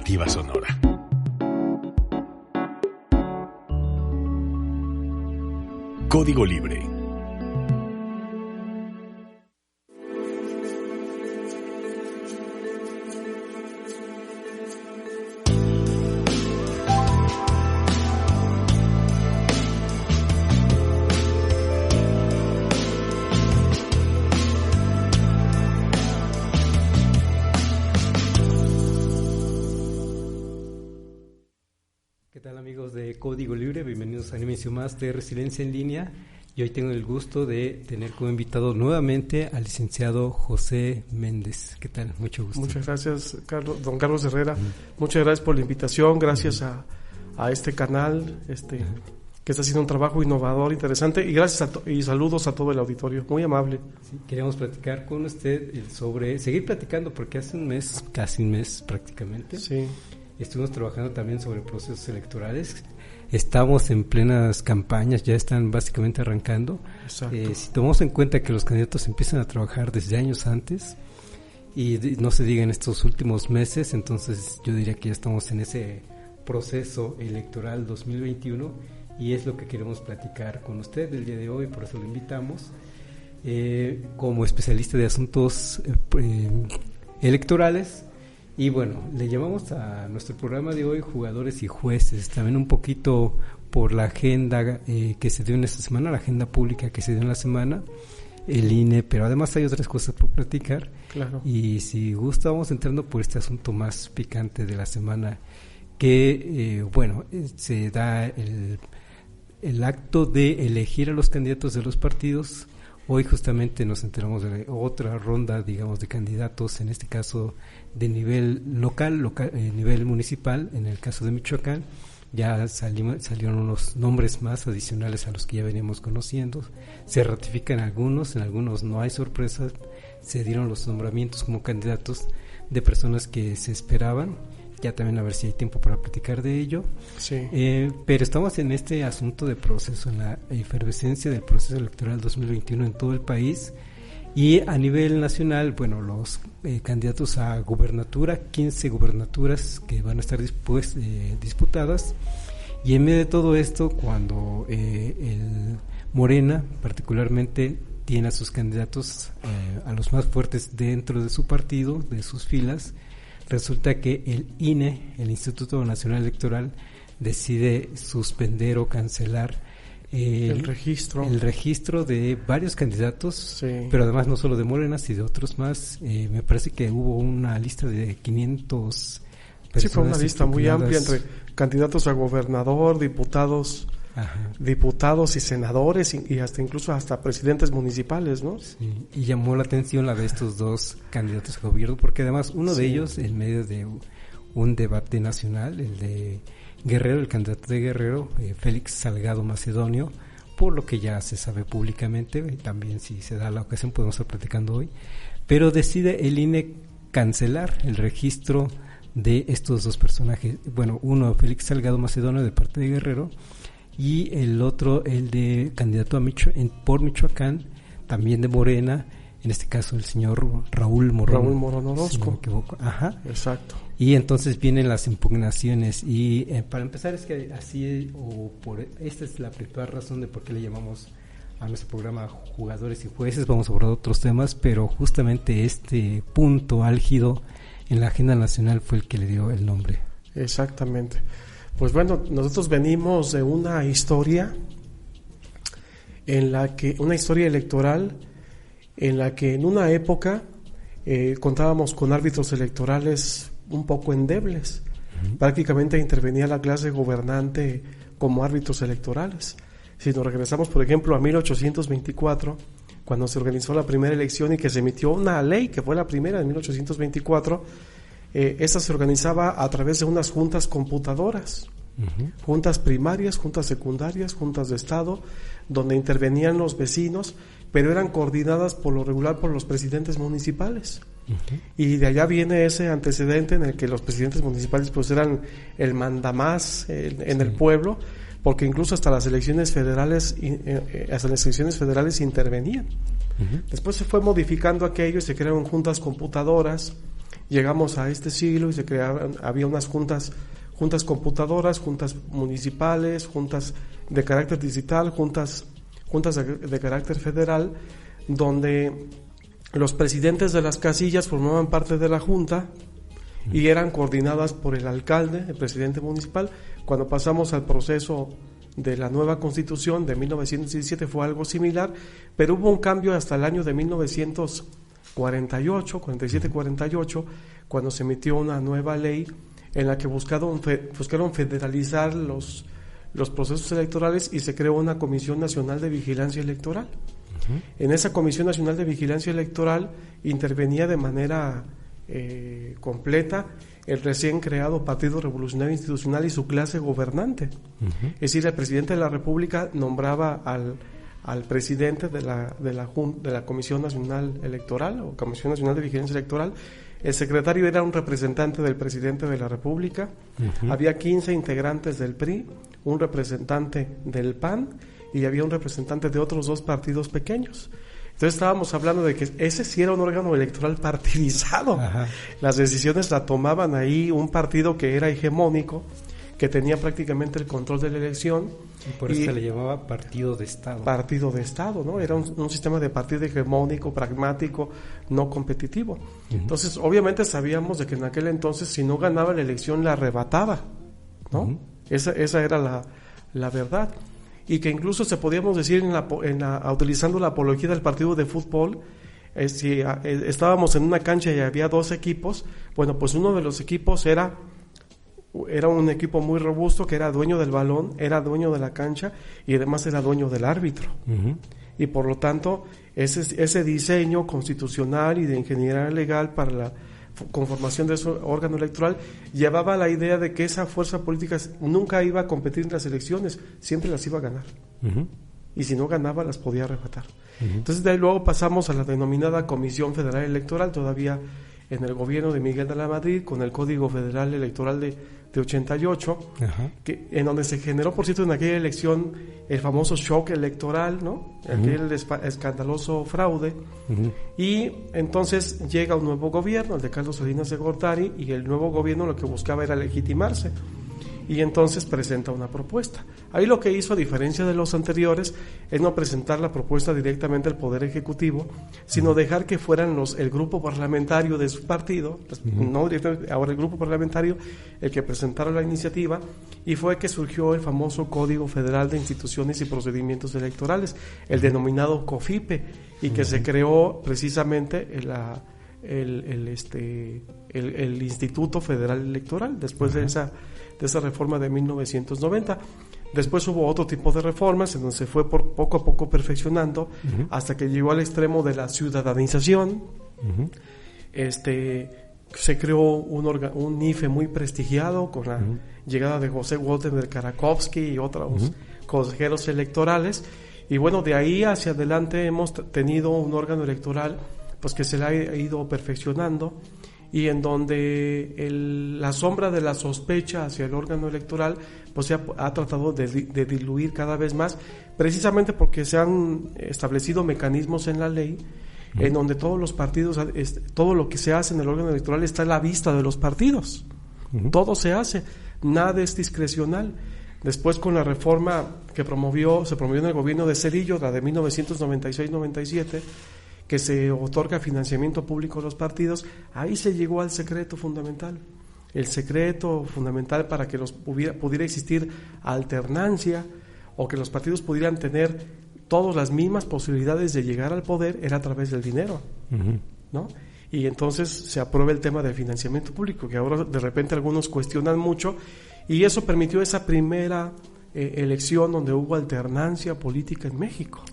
Alternativa Sonora. Código Libre. ¿Qué tal, amigos de Código Libre? Bienvenidos a una emisión más de Resiliencia en Línea. Y hoy tengo el gusto de tener como invitado nuevamente al licenciado José Méndez. ¿Qué tal? Mucho gusto. Muchas gracias, don Carlos Herrera. Muchas gracias por la invitación. Gracias a este canal que está haciendo un trabajo innovador, interesante. Y gracias y saludos a todo el auditorio. Muy amable. Sí, queríamos platicar con usted seguir platicando, porque hace un mes, casi un mes prácticamente. Sí. Estuvimos trabajando también sobre procesos electorales. Estamos en plenas campañas, ya están básicamente arrancando. Exacto. Si tomamos en cuenta que los candidatos empiezan a trabajar desde años antes y no se diga en estos últimos meses, entonces yo diría que ya estamos en ese proceso electoral 2021 y es lo que queremos platicar con usted el día de hoy, por eso lo invitamos. Como especialista de asuntos electorales. Y bueno, le llamamos a nuestro programa de hoy Jugadores y Jueces, también un poquito por la agenda que se dio en esta semana, la agenda pública que se dio en la semana, el INE, pero además hay otras cosas por platicar. Claro. Y si gusta, vamos entrando por este asunto más picante de la semana, que se da el acto de elegir a los candidatos de los partidos. Hoy justamente nos enteramos de otra ronda, digamos, de candidatos, en este caso de nivel local, nivel municipal, en el caso de Michoacán. Ya salieron unos nombres más adicionales a los que ya veníamos conociendo. Se ratifican algunos, en algunos no hay sorpresas. Se dieron los nombramientos como candidatos de personas que se esperaban. Ya también a ver si hay tiempo para platicar de ello. Sí. Pero estamos en este asunto de proceso, en la efervescencia del proceso electoral 2021 en todo el país. Y a nivel nacional, los candidatos a gubernatura, 15 gubernaturas que van a estar disputadas. Y en medio de todo esto, cuando el Morena particularmente tiene a sus candidatos, a los más fuertes dentro de su partido, de sus filas, resulta que el INE, el Instituto Nacional Electoral, decide suspender o cancelar el registro de varios candidatos, sí. Pero además no solo de Morena, sino de otros más. Me parece que hubo una lista de 500 personas. Sí, fue una lista muy amplia entre candidatos a gobernador, diputados, ajá, diputados y senadores y hasta presidentes municipales, ¿no? Sí, y llamó la atención la de estos dos candidatos a gobierno, porque además uno de ellos, en medio de un debate nacional, el de Guerrero, el candidato de Guerrero, Félix Salgado Macedonio, por lo que ya se sabe públicamente, también si se da la ocasión podemos estar platicando hoy, pero decide el INE cancelar el registro de estos dos personajes. Bueno, uno, Félix Salgado Macedonio de parte de Guerrero, y el otro, el de candidato por Michoacán, también de Morena, en este caso el señor Raúl Morón Orozco, si no me equivoco. Ajá. Exacto. Y entonces vienen las impugnaciones y para empezar es que esta es la principal razón de por qué le llamamos a nuestro programa Jugadores y Jueces. Vamos a abordar otros temas, pero justamente este punto álgido en la agenda nacional fue el que le dio el nombre. Exactamente. Pues bueno, nosotros venimos de una historia una historia electoral en la que en una época contábamos con árbitros electorales un poco endebles. Uh-huh. Prácticamente intervenía la clase gobernante como árbitros electorales. Si nos regresamos, por ejemplo, a 1824, cuando se organizó la primera elección y que se emitió una ley, que fue la primera en 1824, esta se organizaba a través de unas juntas computadoras, uh-huh, juntas primarias, juntas secundarias, juntas de estado, donde intervenían los vecinos, pero eran coordinadas por lo regular por los presidentes municipales. Uh-huh. Y de allá viene ese antecedente en el que los presidentes municipales pues eran el mandamás en el pueblo, porque incluso hasta las elecciones federales intervenían. Uh-huh. Después se fue modificando aquello y se crearon juntas computadoras Llegamos a este siglo y se creaban, había unas juntas computadoras, juntas municipales, juntas de carácter digital, juntas de carácter federal, donde los presidentes de las casillas formaban parte de la junta y eran coordinadas por el alcalde, el presidente municipal. Cuando pasamos al proceso de la nueva Constitución de 1917 fue algo similar, pero hubo un cambio hasta el año de 47-48, cuando se emitió una nueva ley en la que buscaron federalizar los procesos electorales y se creó una Comisión Nacional de Vigilancia Electoral. En esa Comisión Nacional de Vigilancia Electoral intervenía de manera completa el recién creado Partido Revolucionario Institucional y su clase gobernante. Es decir, el presidente de la República nombraba al presidente de la Comisión Nacional Electoral o Comisión Nacional de Vigilancia Electoral. El secretario era un representante del presidente de la República. Había 15 integrantes del PRI, un representante del PAN y había un representante de otros 2 partidos pequeños. Entonces estábamos hablando de que ese sí era un órgano electoral partidizado. Ajá. Las decisiones la tomaban ahí un partido que era hegemónico, que tenía prácticamente el control de la elección. Y por eso se le llamaba partido de Estado. Partido de Estado, ¿no? Era un sistema de partido hegemónico, pragmático, no competitivo. Entonces, obviamente sabíamos de que en aquel entonces, si no ganaba la elección, la arrebataba, ¿no? Esa era la verdad. Y que incluso se podíamos decir utilizando la apología del partido de fútbol, si estábamos en una cancha y había 2 equipos, bueno, pues uno de los equipos era un equipo muy robusto, que era dueño del balón, era dueño de la cancha y además era dueño del árbitro. Y por lo tanto, ese diseño constitucional y de ingeniería legal para la conformación de ese órgano electoral llevaba la idea de que esa fuerza política nunca iba a competir en las elecciones, siempre las iba a ganar. Y si no ganaba, las podía arrebatar. Entonces de ahí luego pasamos a la denominada Comisión Federal Electoral, todavía en el gobierno de Miguel de la Madrid, con el Código Federal Electoral de 88, en donde se generó, por cierto, en aquella elección el famoso shock electoral, ¿no? Aquel escandaloso fraude. Y entonces llega un nuevo gobierno, el de Carlos Salinas de Gortari, y el nuevo gobierno lo que buscaba era legitimarse. Y entonces presenta una propuesta. Ahí lo que hizo, a diferencia de los anteriores, es no presentar la propuesta directamente al Poder Ejecutivo, sino dejar que fueran el grupo parlamentario de su partido, no directamente, ahora el grupo parlamentario, el que presentara la iniciativa, y fue que surgió el famoso Código Federal de Instituciones y Procedimientos Electorales, el denominado COFIPE, y que se creó precisamente el Instituto Federal Electoral después de esa reforma de 1990. Después hubo otro tipo de reformas en donde se fue poco a poco perfeccionando hasta que llegó al extremo de la ciudadanización. Se creó un IFE muy prestigiado con la llegada de José Walter de Karakovsky y otros consejeros electorales, y bueno, de ahí hacia adelante hemos tenido un órgano electoral pues que se le ha ido perfeccionando, y en donde la sombra de la sospecha hacia el órgano electoral pues se ha tratado de diluir cada vez más, precisamente porque se han establecido mecanismos en la ley en donde todos los partidos, todo lo que se hace en el órgano electoral está a la vista de los partidos. Todo se hace, nada es discrecional. Después, con la reforma que se promovió en el gobierno de Zedillo, la de 1996-97, que se otorga financiamiento público a los partidos, ahí se llegó al secreto fundamental. El secreto fundamental para que pudiera existir alternancia o que los partidos pudieran tener todas las mismas posibilidades de llegar al poder era a través del dinero, ¿no? Y entonces se aprueba el tema del financiamiento público, que ahora de repente algunos cuestionan mucho, y eso permitió esa primera elección donde hubo alternancia política en México.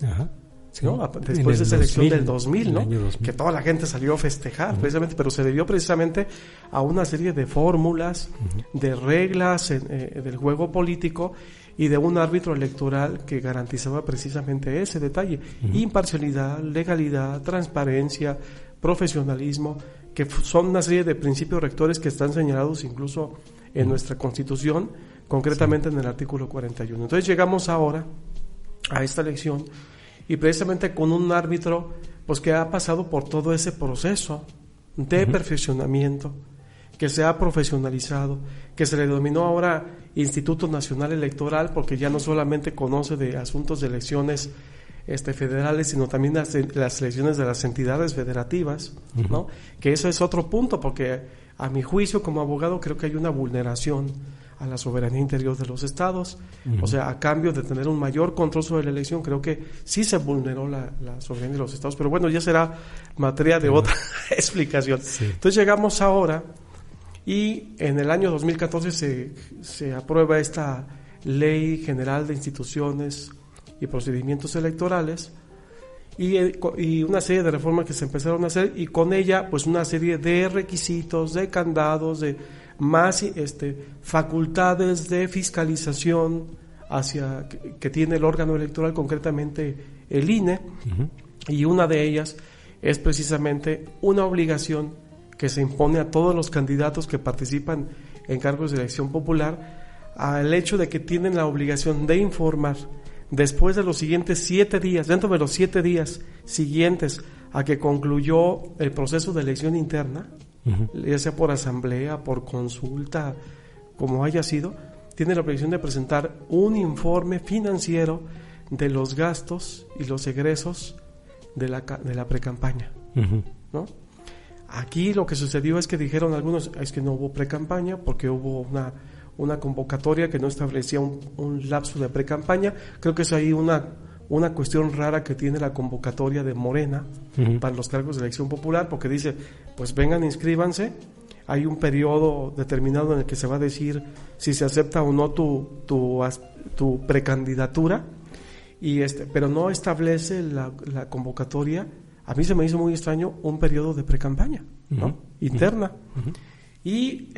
Sí, ¿no? Después de esa elección del 2000, ¿no? 2000. Que toda la gente salió a festejar, precisamente, pero se debió precisamente a una serie de fórmulas, de reglas del juego político y de un árbitro electoral que garantizaba precisamente ese detalle: imparcialidad, legalidad, transparencia, profesionalismo, que son una serie de principios rectores que están señalados incluso en nuestra Constitución, concretamente en el artículo 41. Entonces llegamos ahora a esta elección, y precisamente con un árbitro pues que ha pasado por todo ese proceso, de perfeccionamiento, que se ha profesionalizado, que se le denominó ahora Instituto Nacional Electoral, porque ya no solamente conoce de asuntos de elecciones federales, sino también las elecciones de las entidades federativas, ¿no? Que eso es otro punto, porque a mi juicio como abogado creo que hay una vulneración a la soberanía interior de los estados. O sea, a cambio de tener un mayor control sobre la elección, creo que sí se vulneró la soberanía de los estados, pero bueno, ya será materia de otra explicación. Sí. Entonces llegamos ahora y en el año 2014 se aprueba esta Ley General de Instituciones y Procedimientos Electorales y una serie de reformas que se empezaron a hacer, y con ella pues una serie de requisitos, de candados, de más facultades de fiscalización que tiene el órgano electoral, concretamente el INE, y una de ellas es precisamente una obligación que se impone a todos los candidatos que participan en cargos de elección popular, al hecho de que tienen la obligación de informar después de los siguientes 7 días, dentro de los 7 días siguientes a que concluyó el proceso de elección interna, ya sea por asamblea, por consulta, como haya sido, tiene la obligación de presentar un informe financiero de los gastos y los egresos de la precampaña, ¿no? Aquí lo que sucedió es que dijeron algunos, es que no hubo precampaña porque hubo una convocatoria que no establecía un lapso de precampaña. Creo que es ahí una cuestión rara que tiene la convocatoria de Morena para los cargos de elección popular, porque dice, pues vengan, inscríbanse, hay un periodo determinado en el que se va a decir si se acepta o no tu precandidatura, pero no establece la convocatoria. A mí se me hizo muy extraño un periodo de precampaña, ¿no? Interna. Y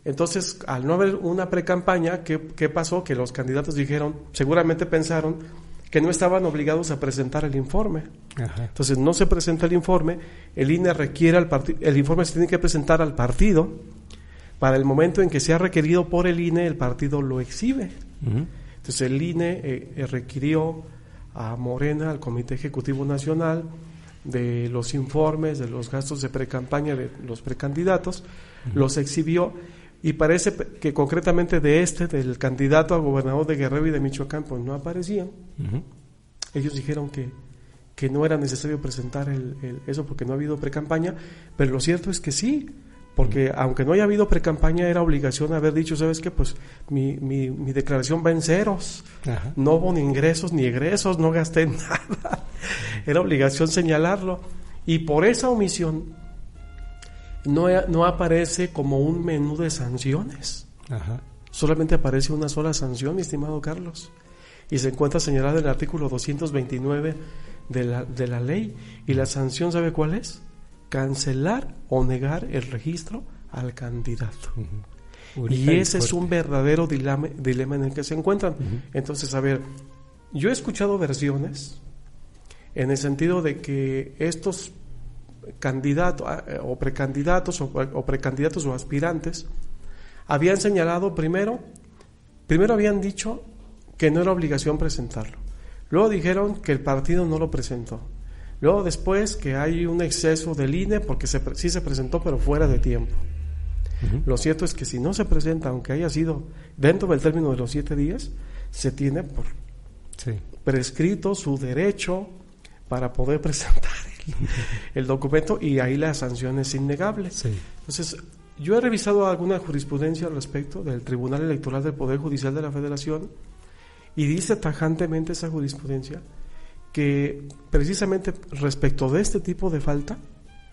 entonces, al no haber una precampaña, ¿qué pasó? Que los candidatos dijeron, seguramente pensaron que no estaban obligados a presentar el informe. Entonces no se presenta el informe, el INE requiere el informe se tiene que presentar al partido. Para el momento en que sea requerido por el INE, el partido lo exhibe. Entonces el INE requirió a Morena, al Comité Ejecutivo Nacional, de los informes de los gastos de precampaña de los precandidatos, los exhibió, y parece que concretamente del candidato a gobernador de Guerrero y de Michoacán pues no aparecían. Ellos dijeron que no era necesario presentar eso porque no ha habido precampaña, pero lo cierto es que sí, porque aunque no haya habido precampaña, era obligación haber dicho, ¿sabes qué? Pues mi declaración va en ceros, no hubo ni ingresos ni egresos, no gasté nada. Era obligación señalarlo, y por esa omisión no aparece como un menú de sanciones. Solamente aparece una sola sanción, mi estimado Carlos, y se encuentra señalada en el artículo 229 de la ley, y la sanción, ¿sabe cuál es? Cancelar o negar el registro al candidato. Y ese es un verdadero dilema en el que se encuentran. Entonces, a ver, yo he escuchado versiones en el sentido de que estos candidatos o precandidatos o aspirantes habían señalado primero habían dicho que no era obligación presentarlo, luego dijeron que el partido no lo presentó, luego después que hay un exceso del INE porque sí se presentó pero fuera de tiempo. Lo cierto es que si no se presenta, aunque haya sido dentro del término de los 7 días, se tiene por prescrito su derecho para poder presentar el documento, y ahí la sanción es innegable. Entonces, yo he revisado alguna jurisprudencia al respecto del Tribunal Electoral del Poder Judicial de la Federación, y dice tajantemente esa jurisprudencia que precisamente respecto de este tipo de falta,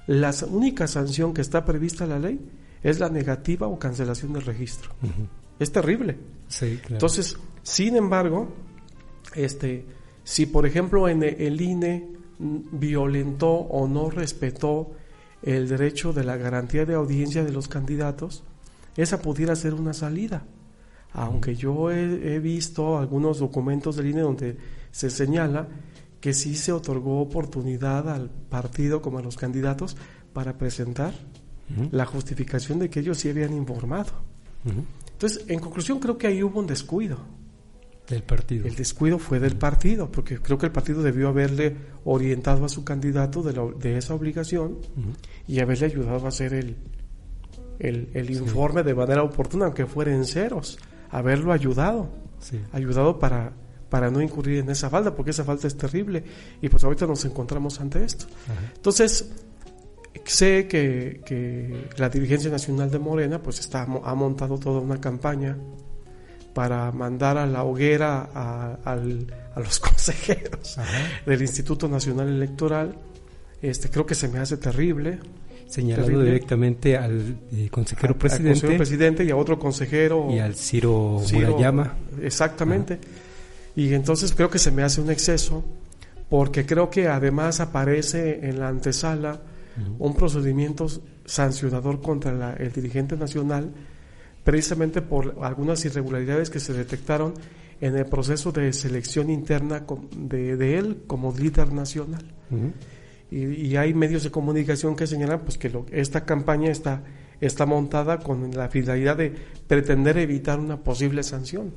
la única sanción que está prevista en la ley es la negativa o cancelación del registro. Es terrible. Claro. Entonces, sin embargo, si por ejemplo en el INE violentó o no respetó el derecho de la garantía de audiencia de los candidatos, esa pudiera ser una salida. Aunque yo he visto algunos documentos del INE donde se señala que sí se otorgó oportunidad al partido como a los candidatos para presentar la justificación de que ellos sí habían informado. Entonces, en conclusión, creo que ahí hubo un descuido. del partido. El descuido fue del partido, porque creo que el partido debió haberle orientado a su candidato de esa obligación y haberle ayudado a hacer el informe de manera oportuna, aunque fuera en ceros, haberlo ayudado para no incurrir en esa falta, porque esa falta es terrible, y pues ahorita nos encontramos ante esto. Entonces, sé que la dirigencia nacional de Morena pues ha montado toda una campaña para mandar a la hoguera a los consejeros del Instituto Nacional Electoral. Creo que se me hace terrible. Señalando directamente al consejero presidente. Al consejero presidente y a otro consejero. Y al Ciro Murayama. Exactamente. Y entonces creo que se me hace un exceso, porque creo que además aparece en la antesala un procedimiento sancionador contra el dirigente nacional, precisamente por algunas irregularidades que se detectaron en el proceso de selección interna de él como líder nacional. Y hay medios de comunicación que señalan pues que esta campaña está montada con la finalidad de pretender evitar una posible sanción,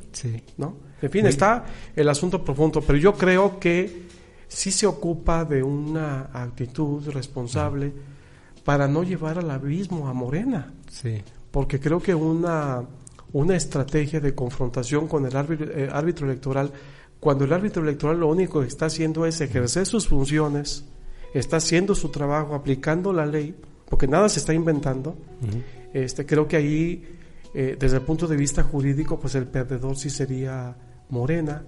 ¿no? En fin, está el asunto profundo, pero yo creo que sí se ocupa de una actitud responsable para no llevar al abismo a Morena. Porque creo que una estrategia de confrontación con el árbitro electoral, cuando el árbitro electoral lo único que está haciendo es ejercer sus funciones, está haciendo su trabajo, aplicando la ley, porque nada se está inventando, creo que ahí, desde el punto de vista jurídico, pues el perdedor sí sería Morena.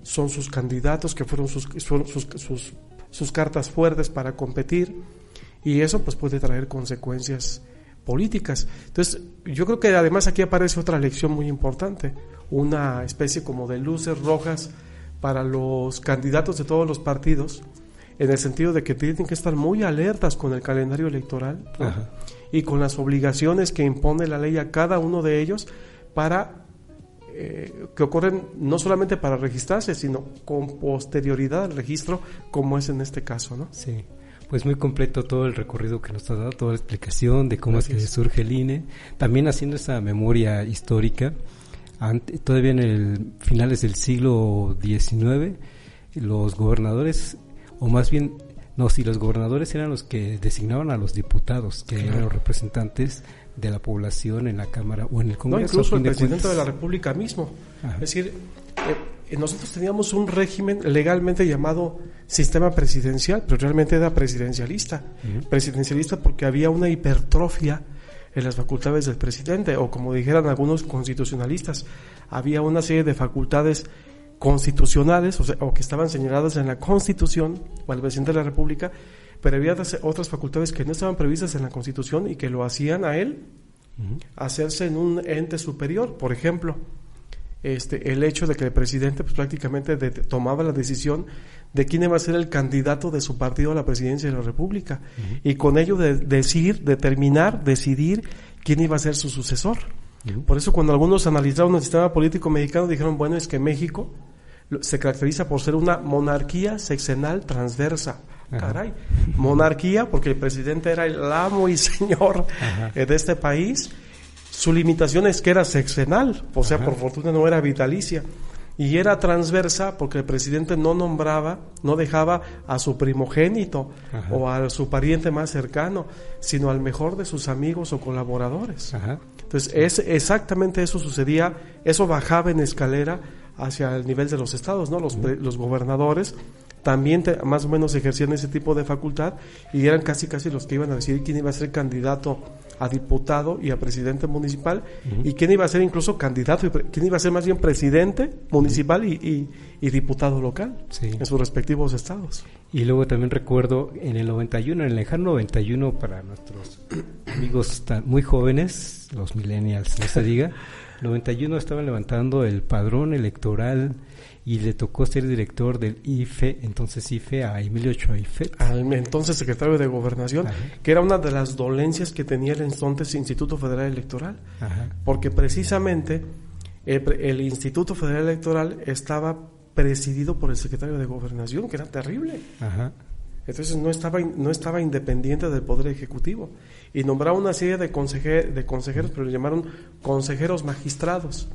Son sus candidatos que fueron sus cartas fuertes para competir, y eso pues puede traer consecuencias políticas. Entonces, yo creo que además aquí aparece otra lección muy importante, una especie como de luces rojas para los candidatos de todos los partidos, en el sentido de que tienen que estar muy alertas con el calendario electoral, ¿no? Y con las obligaciones que impone la ley a cada uno de ellos para que ocurren no solamente para registrarse, sino con posterioridad al registro, como es en este caso, ¿no? Sí. Pues muy completo todo el recorrido que nos ha dado, toda la explicación de cómo es que surge el INE, también haciendo esa memoria histórica. Todavía en el finales del siglo XIX, los gobernadores, o más bien, los gobernadores eran los que designaban a los diputados, que eran los representantes de la población en la Cámara o en el Congreso. No, incluso el presidente de la República mismo. Es decir, nosotros teníamos un régimen legalmente llamado sistema presidencial, pero realmente era presidencialista. Presidencialista porque había una hipertrofia en las facultades del presidente, o como dijeran algunos constitucionalistas, había una serie de facultades constitucionales, o que estaban señaladas en la Constitución o al presidente de la República, pero había otras facultades que no estaban previstas en la Constitución y que lo hacían a él hacerse en un ente superior. Por ejemplo, el hecho de que el presidente pues prácticamente tomaba la decisión de quién iba a ser el candidato de su partido a la presidencia de la República, y con ello decidir quién iba a ser su sucesor. Por eso cuando algunos analizaron el sistema político mexicano dijeron, bueno, es que México se caracteriza por ser una monarquía sexenal transversa. Caray, monarquía porque el presidente era el amo y señor de este país. Su limitación es que era sexenal, o sea, por fortuna no era vitalicia, y era transversa porque el presidente no dejaba a su primogénito o a su pariente más cercano, sino al mejor de sus amigos o colaboradores. Entonces, exactamente eso sucedía, eso bajaba en escalera hacia el nivel de los estados, ¿no? Los gobernadores también más o menos ejercían ese tipo de facultad, y eran casi los que iban a decidir quién iba a ser candidato a diputado y a presidente municipal, y quién iba a ser incluso candidato, y quién iba a ser más bien presidente municipal y diputado local en sus respectivos estados. Y luego también recuerdo en el 91, en el lejano 91, para nuestros amigos muy jóvenes, los millennials, no se diga, 91 estaban levantando el padrón electoral y le tocó ser director del IFE, entonces IFE, a Emilio Ochoa Ifet, al entonces secretario de Gobernación, que era una de las dolencias que tenía el entonces Instituto Federal Electoral, porque precisamente el Instituto Federal Electoral estaba presidido por el secretario de Gobernación, que era terrible. Entonces no estaba independiente del Poder Ejecutivo, y nombraba una serie de consejeros, pero le llamaron consejeros magistrados,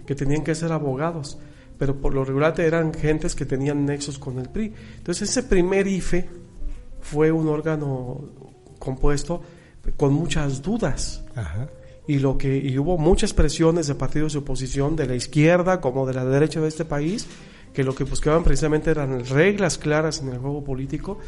que tenían que ser abogados, pero por lo regular eran gentes que tenían nexos con el PRI. Entonces ese primer IFE fue un órgano compuesto con muchas dudas. Ajá. Y hubo muchas presiones de partidos de oposición, de la izquierda como de la derecha de este país, que lo que buscaban precisamente eran reglas claras en el juego político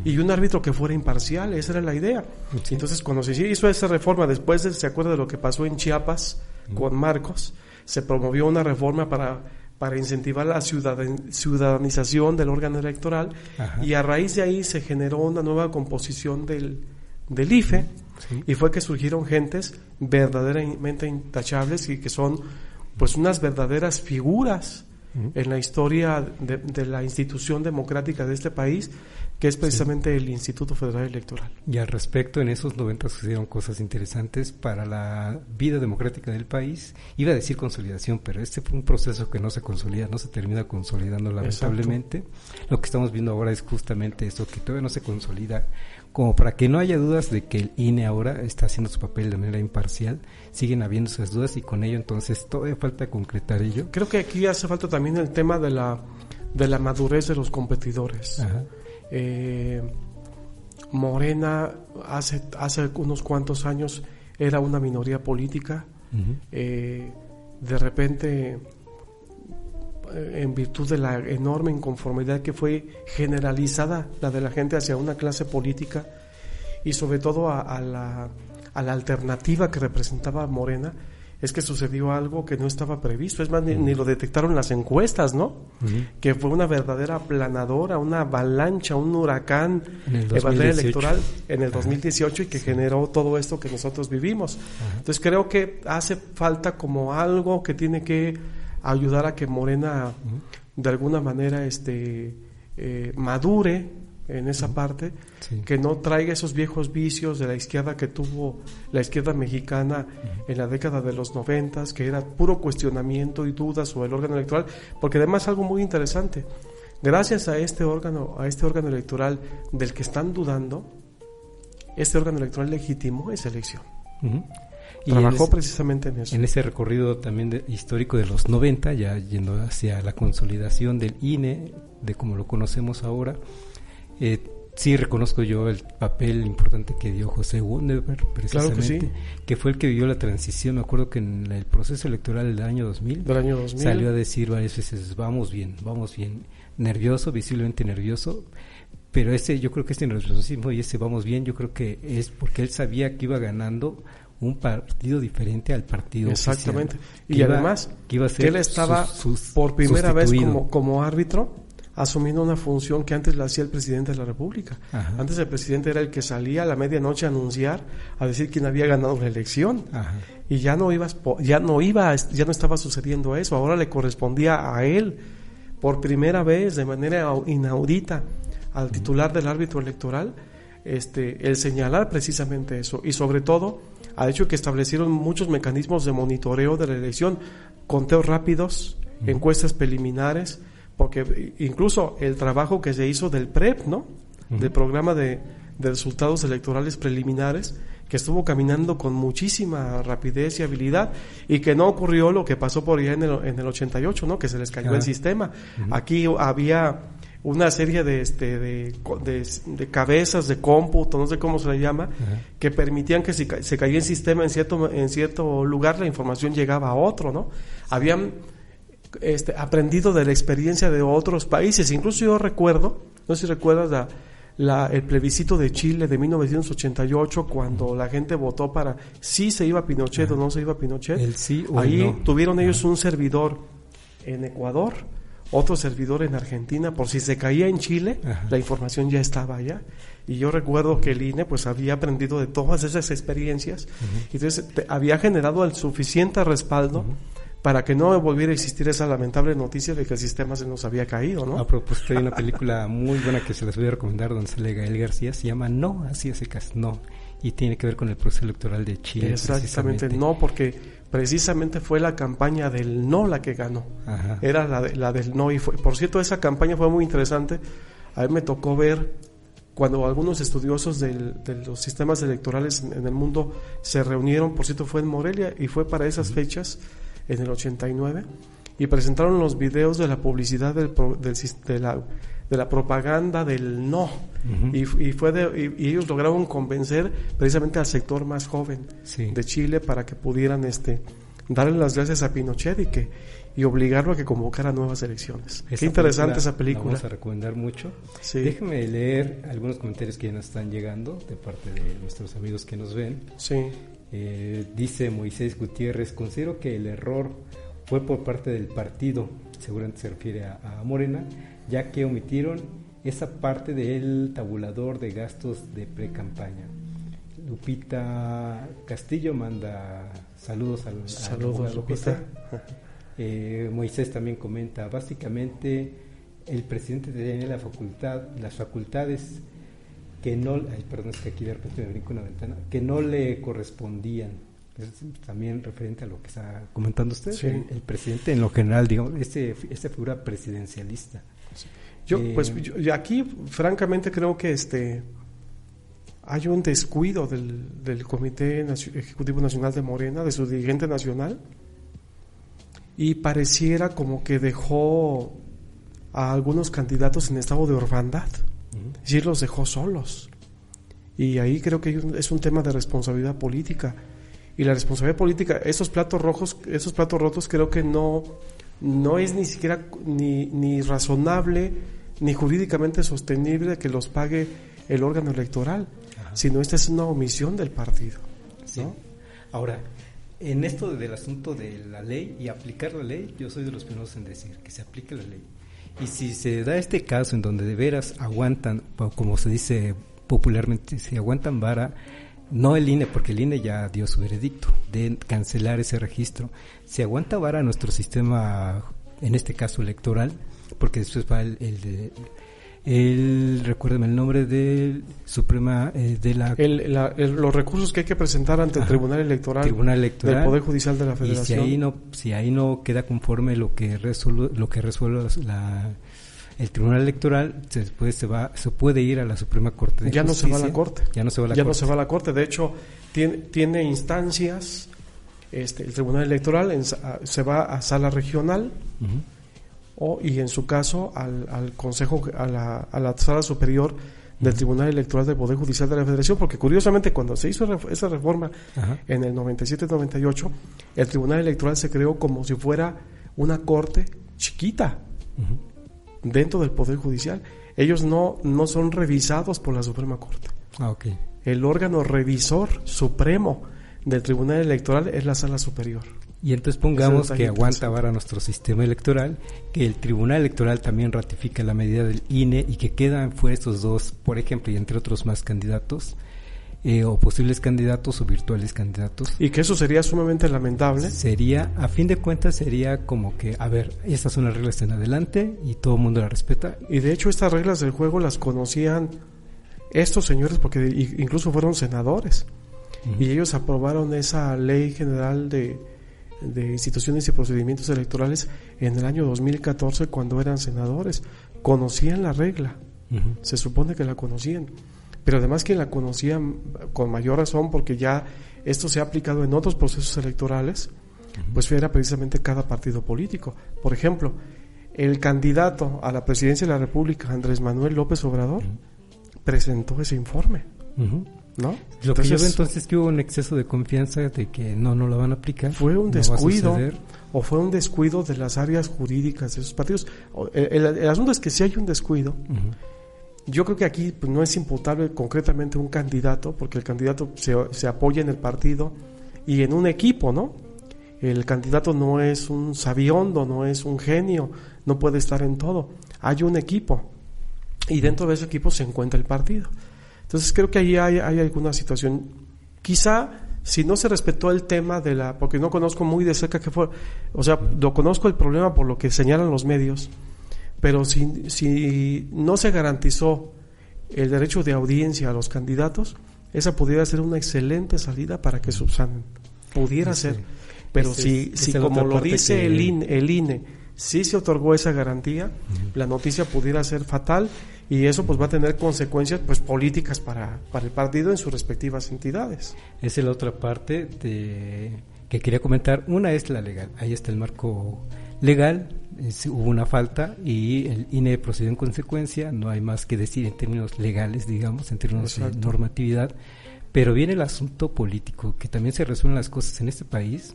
y un árbitro que fuera imparcial. Esa era la idea. Sí. Entonces, cuando se hizo esa reforma, después se acuerda de lo que pasó en Chiapas con Marcos, se promovió una reforma para incentivar la ciudadanización del órgano electoral. Ajá. Y a raíz de ahí se generó una nueva composición del IFE. Sí. Y fue que surgieron gentes verdaderamente intachables y que son pues unas verdaderas figuras en la historia de la institución democrática de este país, que es precisamente el Instituto Federal Electoral. Y al respecto, en esos 90 sucedieron cosas interesantes para la vida democrática del país. Iba a decir consolidación, pero este fue un proceso que no se consolida, no se termina consolidando lamentablemente. Exacto. Lo que estamos viendo ahora es justamente eso, que todavía no se consolida, como para que no haya dudas de que el INE ahora está haciendo su papel de manera imparcial. Siguen habiendo esas dudas y con ello entonces todavía falta concretar ello. Creo que aquí hace falta también el tema de la madurez de los competidores. Ajá. Morena hace unos cuantos años era una minoría política. Uh-huh. De repente, en virtud de la enorme inconformidad que fue generalizada la de la gente hacia una clase política y sobre todo a la alternativa que representaba Morena, es que sucedió algo que no estaba previsto. Es más, ni lo detectaron las encuestas, ¿no? Uh-huh. Que fue una verdadera aplanadora, una avalancha, un huracán electoral en el 2018 y que generó todo esto que nosotros vivimos. Uh-huh. Entonces creo que hace falta como algo que tiene que ayudar a que Morena de alguna manera madure en esa parte, sí. Que no traiga esos viejos vicios de la izquierda que tuvo la izquierda mexicana en la década de los 90, que era puro cuestionamiento y dudas sobre el órgano electoral, porque además algo muy interesante, gracias a este órgano electoral del que están dudando, este órgano electoral legitimó esa elección. Uh-huh. Y trabajó precisamente en eso. En ese recorrido también histórico de los 90, ya yendo hacia la consolidación del INE, de como lo conocemos ahora, sí reconozco yo el papel importante que dio José Wunderberg, precisamente, claro que fue el que vivió la transición. Me acuerdo que en el proceso electoral del año 2000, salió a decir varias veces, vamos bien, nervioso, visiblemente nervioso, pero yo creo que este nerviosismo y ese vamos bien, yo creo que es porque él sabía que iba ganando un partido diferente al partido exactamente oficial. Y además que él estaba por primera vez como árbitro asumiendo una función que antes la hacía el presidente de la República. Ajá. Antes el presidente era el que salía a la medianoche a anunciar, a decir quién había ganado la elección. Ajá. Y ya no estaba sucediendo eso. Ahora le correspondía a él por primera vez de manera inaudita al titular del árbitro electoral el señalar precisamente eso, y sobre todo ha hecho que establecieron muchos mecanismos de monitoreo de la elección, conteos rápidos, encuestas preliminares, porque incluso el trabajo que se hizo del PREP, ¿no? Del programa de resultados electorales preliminares, que estuvo caminando con muchísima rapidez y habilidad, y que no ocurrió lo que pasó por allá en el 88, ¿no? Que se les cayó el sistema. Aquí había una serie de cabezas de cómputo, no sé cómo se le llama, que permitían que si se caía el sistema en cierto lugar, la información llegaba a otro, ¿no? Habían aprendido de la experiencia de otros países. Incluso yo recuerdo, no sé si recuerdas el plebiscito de Chile de 1988, cuando la gente votó para si se iba Pinochet o no se iba Pinochet. El sí o ahí no. Tuvieron ellos un servidor en Ecuador, otro servidor en Argentina, por si se caía en Chile, la información ya estaba allá. Y yo recuerdo que el INE pues había aprendido de todas esas experiencias, y entonces había generado el suficiente respaldo para que no volviera a existir esa lamentable noticia de que el sistema se nos había caído, ¿no? A propósito, hay una película muy buena que se les voy a recomendar, donde sale Gael García, se llama No, así es secas, no, y tiene que ver con el proceso electoral de Chile. Exactamente, no, porque precisamente fue la campaña del no la que ganó. Ajá. Era la del no, y por cierto, esa campaña fue muy interesante. A mí me tocó ver cuando algunos estudiosos de los sistemas electorales en el mundo se reunieron, por cierto fue en Morelia, y fue para esas fechas, en el 89, y presentaron los videos de la publicidad de la propaganda del no. Uh-huh. Y ellos lograron convencer precisamente al sector más joven de Chile para que pudieran darle las gracias a Pinochet y obligarlo a que convocara nuevas elecciones. Qué interesante esa película. La vamos a recomendar mucho. Sí. Déjeme leer algunos comentarios que ya nos están llegando de parte de nuestros amigos que nos ven. Sí. Dice Moisés Gutiérrez: considero que el error fue por parte del partido, seguramente se refiere a Morena, ya que omitieron esa parte del tabulador de gastos de pre-campaña. Lupita Castillo manda saludos a Lupita. Moisés también comenta: básicamente el presidente tenía las facultades que no, es que aquí de repente me brinco una ventana, que no le correspondían. Es también referente a lo que está comentando usted. Sí. El presidente en lo general, digamos, esta figura presidencialista. Sí. Yo aquí francamente creo que hay un descuido del Comité Ejecutivo Nacional de Morena, de su dirigente nacional, y pareciera como que dejó a algunos candidatos en estado de orfandad. Uh-huh. Sí, los dejó solos. Y ahí creo que es un tema de responsabilidad política. Y la responsabilidad política, esos platos rotos creo que no es ni siquiera ni razonable ni jurídicamente sostenible que los pague el órgano electoral. Ajá. Sino esta es una omisión del partido, ¿no? Sí. Ahora, en esto del asunto de la ley y aplicar la ley, yo soy de los primeros en decir que se aplique la ley. Y si se da este caso en donde de veras aguantan, como se dice popularmente, si aguantan vara, no el INE, porque el INE ya dio su veredicto de cancelar ese registro, si aguanta vara nuestro sistema, en este caso electoral, porque después va recuérdame el nombre del Suprema, los recursos que hay que presentar ante el Tribunal Electoral del Poder Judicial de la Federación. Y si ahí no queda conforme lo que resuelve el Tribunal Electoral, después se puede ir a la Suprema Corte de Justicia. No se va a la Corte. De hecho, tiene instancias. El Tribunal Electoral se va a Sala Regional. Uh-huh. Y en su caso al Consejo, a la Sala Superior del Tribunal Electoral del Poder Judicial de la Federación, porque curiosamente cuando se hizo esa reforma en el 97-98, el Tribunal Electoral se creó como si fuera una corte chiquita dentro del Poder Judicial. Ellos no son revisados por la Suprema Corte. Okay. El órgano revisor supremo del Tribunal Electoral es la Sala Superior. Y entonces pongamos que aguanta vara nuestro sistema electoral, que el Tribunal Electoral también ratifica la medida del INE y que quedan fuera estos dos, por ejemplo, y entre otros más candidatos, o posibles candidatos o virtuales candidatos. Y que eso sería sumamente lamentable. Sería, a fin de cuentas, sería como que, a ver, estas son las reglas en adelante y todo el mundo las respeta. Y de hecho estas reglas del juego las conocían estos señores porque incluso fueron senadores. Uh-huh. Y ellos aprobaron esa ley general de instituciones y procedimientos electorales en el año 2014 cuando eran senadores. Conocían la regla. Uh-huh. Se supone que la conocían. Pero además que la conocían con mayor razón porque ya esto se ha aplicado en otros procesos electorales, pues era precisamente cada partido político. Por ejemplo, el candidato a la presidencia de la República, Andrés Manuel López Obrador, presentó ese informe, ¿no? Lo que yo veo entonces que hubo un exceso de confianza de que no lo van a aplicar. Fue un descuido, o fue un descuido de las áreas jurídicas de esos partidos. El asunto es que si hay un descuido, yo creo que aquí pues, no es imputable concretamente un candidato, porque el candidato se apoya en el partido y en un equipo, ¿no? El candidato no es un sabiondo, no es un genio, no puede estar en todo. Hay un equipo y dentro de ese equipo se encuentra el partido. Entonces creo que ahí hay alguna situación. Quizá si no se respetó el tema porque no conozco muy de cerca qué fue, o sea, lo conozco el problema por lo que señalan los medios. Pero si no se garantizó el derecho de audiencia a los candidatos, esa pudiera ser una excelente salida para que subsanen. Pudiera ser. Pero si como lo dice el INE, sí se otorgó esa garantía, la noticia pudiera ser fatal y eso pues va a tener consecuencias pues políticas para el partido en sus respectivas entidades. Esa es la otra parte que quería comentar. Una es la legal. Ahí está el marco legal, hubo una falta y el INE procedió en consecuencia, no hay más que decir en términos legales, digamos, en términos de normatividad, pero viene el asunto político, que también se resuelven las cosas en este país,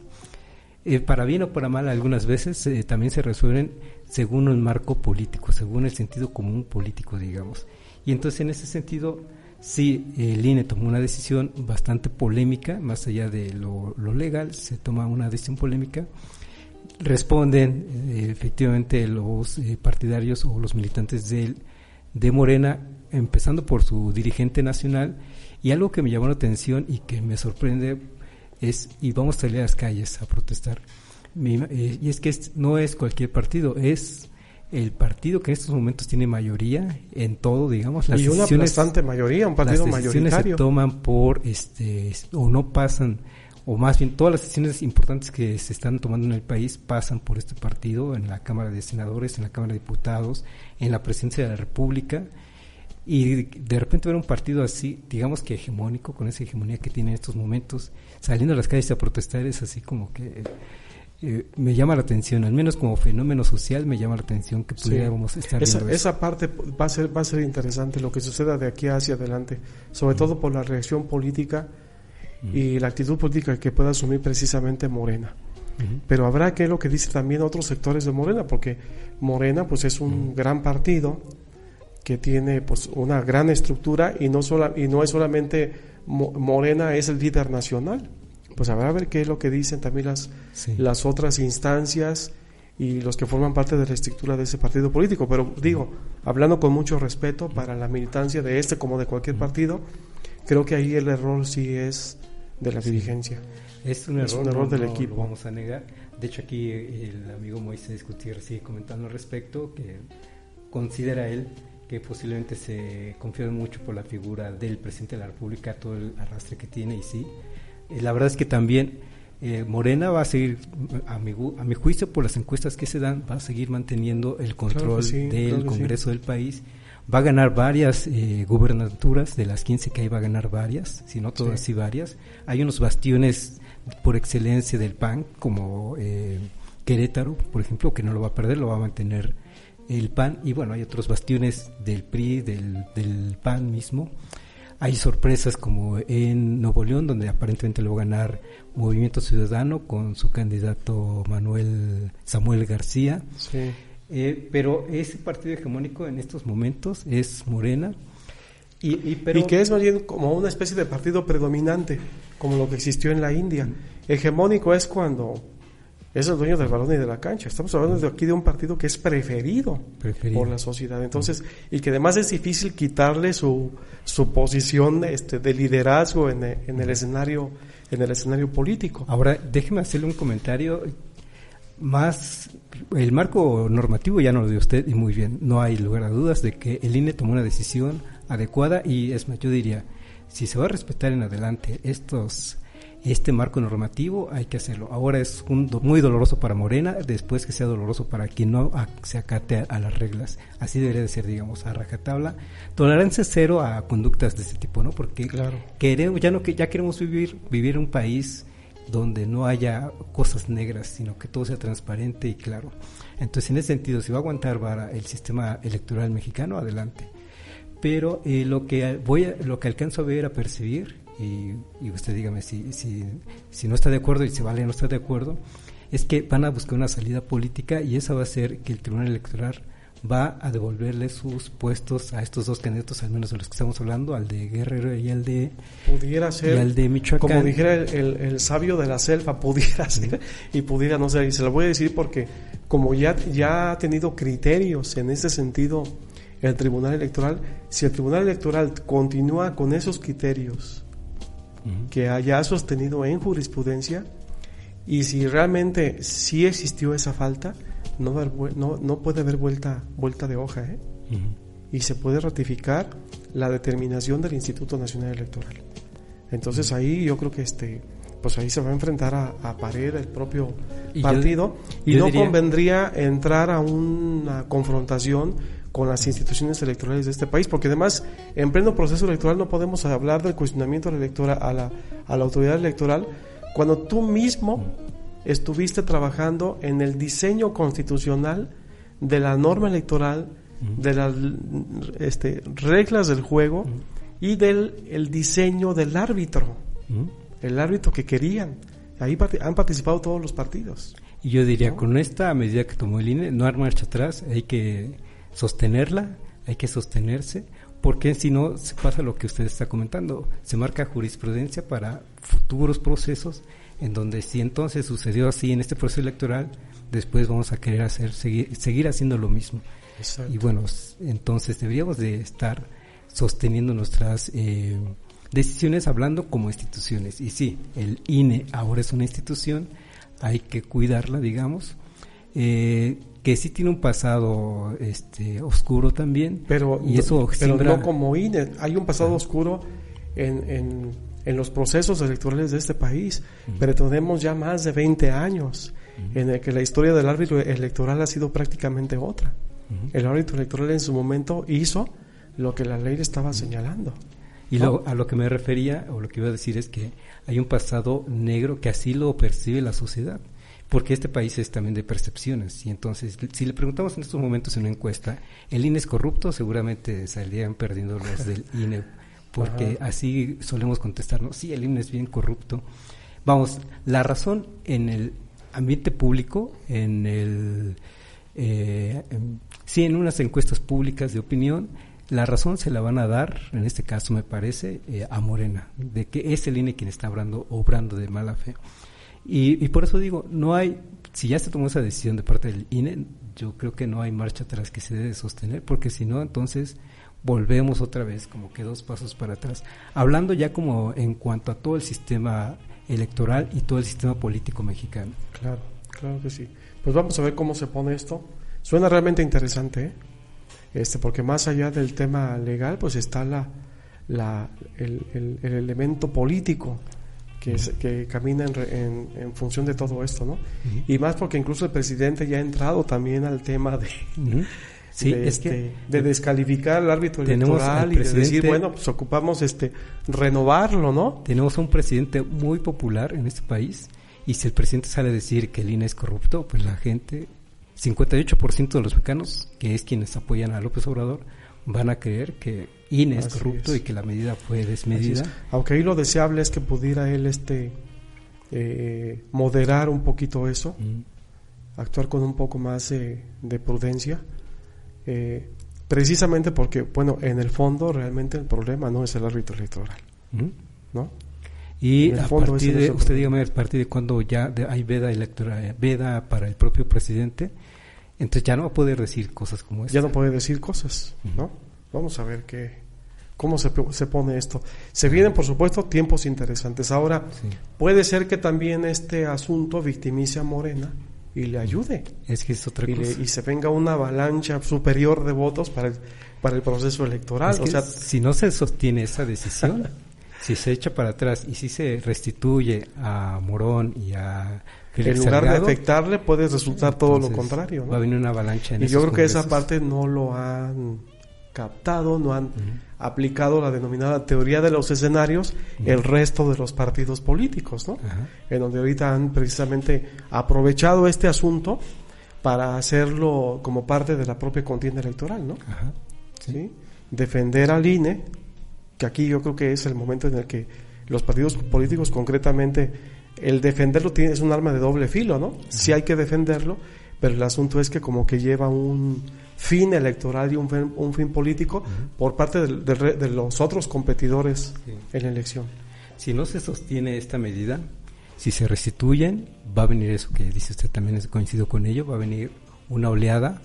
para bien o para mal algunas veces, también se resuelven según un marco político, según el sentido común político, digamos. Y entonces en ese sentido, sí, el INE tomó una decisión bastante polémica, más allá de lo legal, se toma una decisión polémica. Responden efectivamente los partidarios o los militantes de Morena, empezando por su dirigente nacional, y algo que me llamó la atención y que me sorprende es, y vamos a salir a las calles a protestar, y es que no es cualquier partido, es el partido que en estos momentos tiene mayoría en todo, digamos, las y una aplastante mayoría, un partido mayoritario. Las decisiones se toman por, o no pasan, o más bien todas las decisiones importantes que se están tomando en el país pasan por este partido, en la Cámara de Senadores, en la Cámara de Diputados, en la Presidencia de la República, y de repente ver un partido así, digamos que hegemónico, con esa hegemonía que tiene en estos momentos, saliendo a las calles a protestar, es así como que me llama la atención, al menos como fenómeno social me llama la atención que pudiéramos estar viendo esa parte va a ser interesante lo que suceda de aquí hacia adelante, sobre todo por la reacción política y la actitud política que pueda asumir precisamente Morena. Pero habrá que lo que dice también otros sectores de Morena, porque Morena pues es un gran partido que tiene pues una gran estructura y no es solamente Morena es el líder nacional. Pues habrá que ver qué es lo que dicen también las otras instancias y los que forman parte de la estructura de ese partido político. Pero digo, hablando con mucho respeto para la militancia de este como de cualquier partido, creo que ahí el error sí es de la dirigencia. Es un error del equipo. Lo vamos a negar. De hecho, aquí el amigo Moisés Gutiérrez sigue comentando al respecto, que considera él que posiblemente se confía mucho por la figura del presidente de la República, todo el arrastre que tiene, y sí. La verdad es que también Morena va a seguir, a mi juicio, por las encuestas que se dan, va a seguir manteniendo el control del Congreso del país. Va a ganar varias gubernaturas, de las 15 que hay va a ganar varias, si no todas sí varias. Hay unos bastiones por excelencia del PAN, como Querétaro, por ejemplo, que no lo va a perder, lo va a mantener el PAN. Y bueno, hay otros bastiones del PRI, del PAN mismo. Hay sorpresas como en Nuevo León, donde aparentemente lo va a ganar Movimiento Ciudadano con su candidato Samuel García. Sí. Pero ese partido hegemónico en estos momentos es Morena. Y que es más bien como una especie de partido predominante, como lo que existió en la India. Hegemónico es cuando es el dueño del balón y de la cancha. Estamos hablando de aquí de un partido que es preferido por la sociedad. Entonces, y que además es difícil quitarle su posición de liderazgo en el escenario político. Ahora, déjeme hacerle un comentario más. El marco normativo ya nos lo dio usted y muy bien. No hay lugar a dudas de que el INE tomó una decisión adecuada, y es más, yo diría, si se va a respetar en adelante este marco normativo, hay que hacerlo. Ahora es muy doloroso para Morena, después que sea doloroso para quien no se acate a las reglas. Así debería de ser, digamos, a rajatabla. Tolerancia cero a conductas de este tipo, ¿no? Porque ya queremos vivir en un país donde no haya cosas negras, sino que todo sea transparente y claro. Entonces, en ese sentido, si va a aguantar vara el sistema electoral mexicano, adelante. Pero lo que alcanzo a ver, a percibir, y usted dígame si no está de acuerdo y si vale no está de acuerdo, es que van a buscar una salida política, y esa va a ser que el Tribunal Electoral va a devolverle sus puestos a estos dos candidatos, al menos de los que estamos hablando, al de Guerrero y al de Michoacán. Como dijera el sabio de la selva, pudiera ser y pudiera no ser. Y se lo voy a decir porque como ya ha tenido criterios en ese sentido el Tribunal Electoral, si el Tribunal Electoral continúa con esos criterios que haya sostenido en jurisprudencia, y si realmente sí existió esa falta, no puede haber vuelta de hoja, y se puede ratificar la determinación del Instituto Nacional Electoral. Entonces ahí yo creo que pues ahí se va a enfrentar a pared el propio partido, y no convendría entrar a una confrontación con las instituciones electorales de este país, porque además en pleno proceso electoral no podemos hablar del cuestionamiento a la autoridad electoral cuando tú mismo estuviste trabajando en el diseño constitucional de la norma electoral, de las reglas del juego y el diseño del árbitro, el árbitro que querían. Ahí han participado todos los partidos. Y yo diría, con esta medida que tomó el INE, no hay marcha atrás, hay que sostenerla, hay que sostenerse, porque si no se pasa lo que usted está comentando, se marca jurisprudencia para futuros procesos, en donde si entonces sucedió así en este proceso electoral, después vamos a querer seguir haciendo lo mismo. Exacto. Y bueno, entonces deberíamos de estar sosteniendo nuestras decisiones hablando como instituciones. Y sí, el INE ahora es una institución, hay que cuidarla, digamos, que sí tiene un pasado oscuro también, pero no como INE. Hay un pasado oscuro en los procesos electorales de este país, pero tenemos ya más de 20 años en el que la historia del árbitro electoral ha sido prácticamente otra. El árbitro electoral en su momento hizo lo que la ley le estaba señalando. Y a lo que me refería, o lo que iba a decir, es que hay un pasado negro que así lo percibe la sociedad, porque este país es también de percepciones, y entonces, si le preguntamos en estos momentos en una encuesta, ¿el INE es corrupto? Seguramente saldrían perdiendo los del INE, porque así solemos contestarnos, sí, el INE es bien corrupto. Vamos, la razón en el ambiente público, en unas encuestas públicas de opinión, la razón se la van a dar, en este caso me parece, a Morena, de que es el INE quien está obrando de mala fe. Y por eso digo, no hay, si ya se tomó esa decisión de parte del INE, yo creo que no hay marcha atrás que se debe sostener, porque si no, entonces volvemos otra vez como que 2 pasos para atrás. Hablando ya como en cuanto a todo el sistema electoral y todo el sistema político mexicano. Claro que sí. Pues vamos a ver cómo se pone esto. Suena realmente interesante, porque más allá del tema legal, pues está el elemento político que camina en función de todo esto, ¿no? Y más porque incluso el presidente ya ha entrado también al tema de descalificar al árbitro electoral y de decir, bueno, pues ocupamos renovarlo, ¿no? Tenemos a un presidente muy popular en este país, y si el presidente sale a decir que el INE es corrupto, pues la gente, 58% de los mexicanos, que es quienes apoyan a López Obrador, van a creer que INE es corrupto y que la medida fue desmedida. Aunque ahí lo deseable es que pudiera él moderar un poquito eso, actuar con un poco más de prudencia, precisamente porque, bueno, en el fondo realmente el problema no es el árbitro electoral, ¿no? Y usted dígame, a partir de cuando ya hay veda electoral, veda para el propio presidente, entonces ya no va a poder decir cosas como esta. Ya no puede decir cosas, ¿no? Vamos a ver cómo se pone esto. Se vienen, por supuesto, tiempos interesantes. Ahora, puede ser que también este asunto victimice a Morena y le ayude. Es que es otra cosa. Y se venga una avalancha superior de votos para el proceso electoral. Es que si no se sostiene esa decisión, si se echa para atrás y si se restituye a Morón y a Félix en lugar Salgado, de afectarle, puede resultar todo lo contrario, ¿no? Va a venir una avalancha en y esos yo creo congresos. que esa parte no lo han captado, no han aplicado la denominada teoría de los escenarios el resto de los partidos políticos, ¿no? En donde ahorita han precisamente aprovechado este asunto para hacerlo como parte de la propia contienda electoral, ¿no? ¿Sí? Defender al INE, que aquí yo creo que es el momento en el que los partidos políticos, concretamente, el defenderlo es un arma de doble filo, ¿no? Sí hay que defenderlo, pero el asunto es que como que lleva un fin electoral y un fin político por parte de los otros competidores en la elección. Si no se sostiene esta medida, si se restituyen, va a venir eso que dice usted, también coincido con ello, va a venir una oleada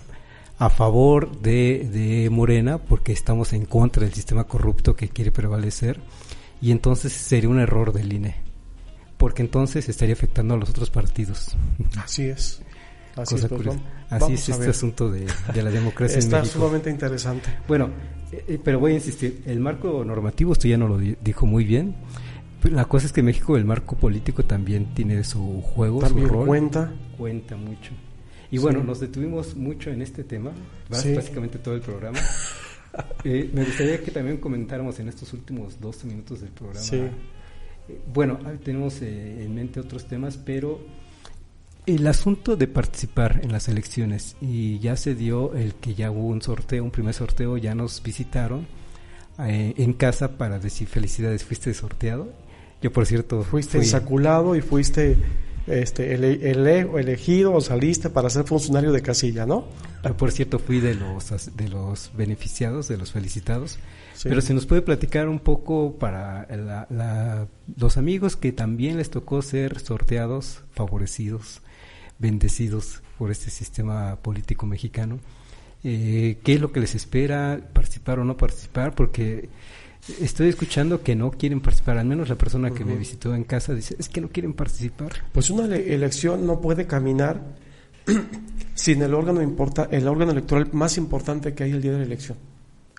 a favor de Morena, porque estamos en contra del sistema corrupto que quiere prevalecer, y entonces sería un error del INE, porque entonces estaría afectando a los otros partidos. Así es. Así Cosa es, pues, curiosa. Así es este asunto de la democracia en México. Está sumamente interesante. Bueno, pero voy a insistir, el marco normativo, usted ya nos lo dijo muy bien. La cosa es que en México el marco político también tiene su juego, también su rol. Cuenta mucho. Y bueno, nos detuvimos mucho en este tema, básicamente todo el programa. Me gustaría que también comentáramos en estos últimos 12 minutos del programa. Bueno, tenemos en mente otros temas, pero el asunto de participar en las elecciones, y ya se dio el que ya hubo un sorteo, un primer sorteo, ya nos visitaron en casa para decir felicidades, fuiste sorteado. Yo, por cierto, fuiste ensaculado y fuiste elegido o saliste para ser funcionario de casilla, ¿no? Por cierto, fui de los beneficiados, de los felicitados. Sí. Pero si nos puede platicar un poco para los amigos que también les tocó ser sorteados, favorecidos, bendecidos por este sistema político mexicano, ¿qué es lo que les espera? ¿Participar o no participar? Porque estoy escuchando que no quieren participar, al menos la persona que me visitó en casa dice, es que no quieren participar. Pues una elección no puede caminar sin el órgano electoral más importante que hay el día de la elección.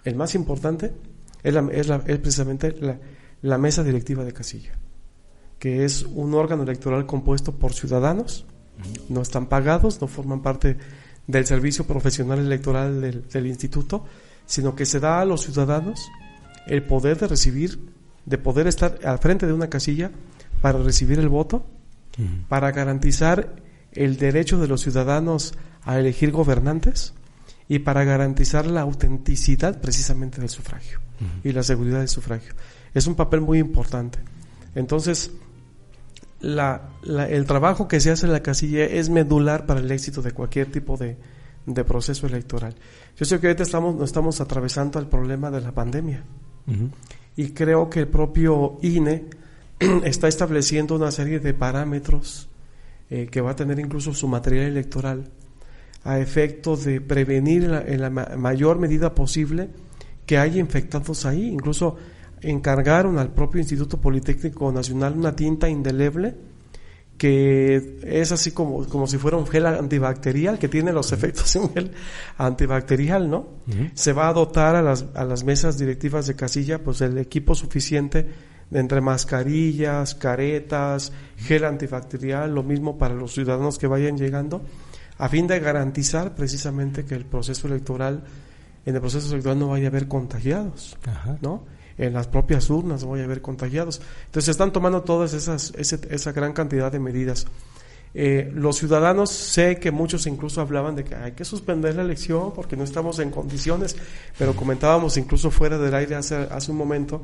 El más importante es precisamente la mesa directiva de casilla, que es un órgano electoral compuesto por ciudadanos, no están pagados, no forman parte del servicio profesional electoral del instituto, sino que se da a los ciudadanos el poder de poder estar al frente de una casilla para recibir el voto, para garantizar el derecho de los ciudadanos a elegir gobernantes y para garantizar la autenticidad precisamente del sufragio y la seguridad del sufragio. Es un papel muy importante. Entonces, el trabajo que se hace en la casilla es medular para el éxito de cualquier tipo de proceso electoral. Yo sé que ahorita estamos atravesando el problema de la pandemia. Y creo que el propio INE está estableciendo una serie de parámetros que va a tener incluso su material electoral a efecto de prevenir en la mayor medida posible que haya infectados ahí. Incluso encargaron al propio Instituto Politécnico Nacional una tinta indeleble que es así como si fuera un gel antibacterial, que tiene los efectos de un gel antibacterial, ¿no? Se va a dotar a las mesas directivas de casilla pues el equipo suficiente de entre mascarillas, caretas, gel antibacterial, lo mismo para los ciudadanos que vayan llegando, a fin de garantizar precisamente que en el proceso electoral no vaya a haber contagiados, ¿no? En las propias urnas no vaya a haber contagiados. Entonces se están tomando todas esa gran cantidad de medidas. Los ciudadanos, sé que muchos incluso hablaban de que hay que suspender la elección porque no estamos en condiciones, pero comentábamos incluso fuera del aire hace un momento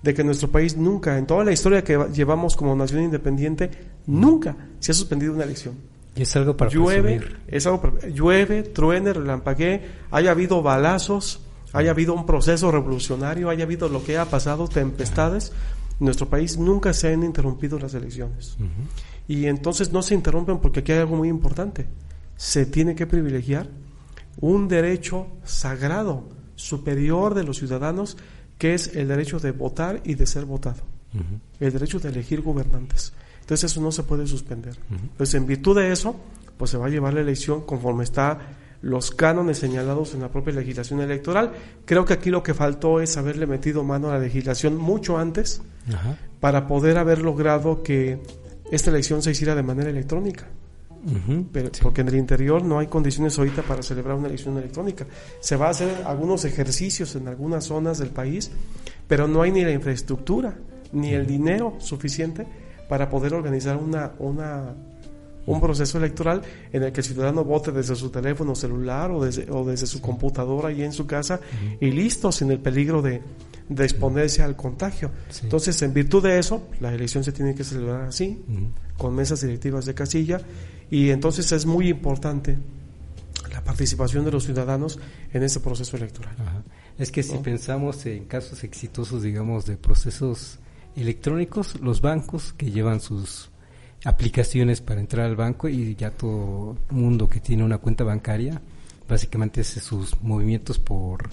de que en nuestro país nunca, en toda la historia que llevamos como nación independiente, nunca se ha suspendido una elección. Y es algo para llueve, truene, relampaguee, haya habido balazos, haya habido un proceso revolucionario, haya habido lo que ha pasado, tempestades, en nuestro país nunca se han interrumpido las elecciones. Y entonces no se interrumpen porque aquí hay algo muy importante. Se tiene que privilegiar un derecho sagrado, superior de los ciudadanos, que es el derecho de votar y de ser votado. El derecho de elegir gobernantes. Entonces eso no se puede suspender. Entonces en virtud de eso, pues se va a llevar la elección conforme está los cánones señalados en la propia legislación electoral. Creo que aquí lo que faltó es haberle metido mano a la legislación mucho antes para poder haber logrado que esta elección se hiciera de manera electrónica. Pero, porque en el interior no hay condiciones ahorita para celebrar una elección electrónica. Se va a hacer algunos ejercicios en algunas zonas del país, pero no hay ni la infraestructura ni el dinero suficiente para poder organizar un proceso electoral en el que el ciudadano vote desde su teléfono celular o desde su computadora y en su casa y listo, sin el peligro de exponerse al contagio. Entonces, en virtud de eso, la elección se tiene que celebrar así, con mesas directivas de casilla, y entonces es muy importante la participación de los ciudadanos en ese proceso electoral. Es que si pensamos en casos exitosos, digamos, de procesos electrónicos, los bancos que llevan sus aplicaciones para entrar al banco, y ya todo mundo que tiene una cuenta bancaria básicamente hace sus movimientos por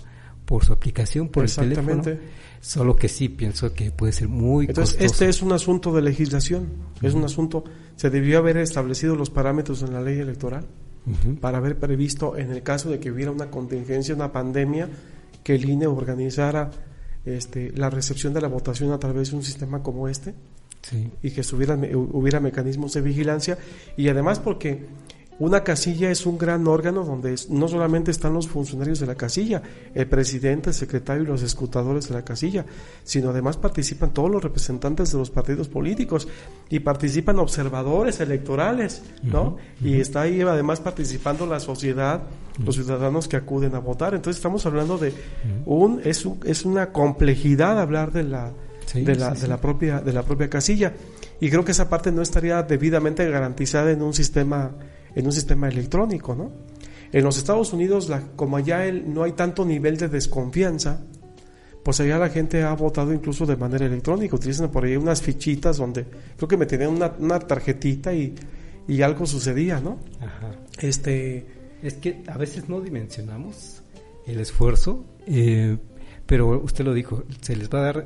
su aplicación, por el teléfono. Solo que sí pienso que puede ser muy costoso. Este es un asunto de legislación, es un asunto, se debió haber establecido los parámetros en la ley electoral para haber previsto, en el caso de que hubiera una contingencia, una pandemia, que el INE organizara la recepción de la votación a través de un sistema como y que hubiera mecanismos de vigilancia, y además porque Una casilla es un gran órgano donde no solamente están los funcionarios de la casilla, el presidente, el secretario y los escrutadores de la casilla, sino además participan todos los representantes de los partidos políticos y participan observadores electorales, ¿no? Y está ahí además participando la sociedad, los ciudadanos que acuden a votar. Entonces estamos hablando de es una complejidad hablar de la propia casilla, y creo que esa parte no estaría debidamente garantizada en un sistema electrónico, ¿no? En los Estados Unidos, como allá no hay tanto nivel de desconfianza, pues allá la gente ha votado incluso de manera electrónica. Utilizan por ahí unas fichitas donde creo que me tenían una tarjetita y algo sucedía, ¿no? Ajá. Es que a veces no dimensionamos el esfuerzo, pero usted lo dijo, se les va a dar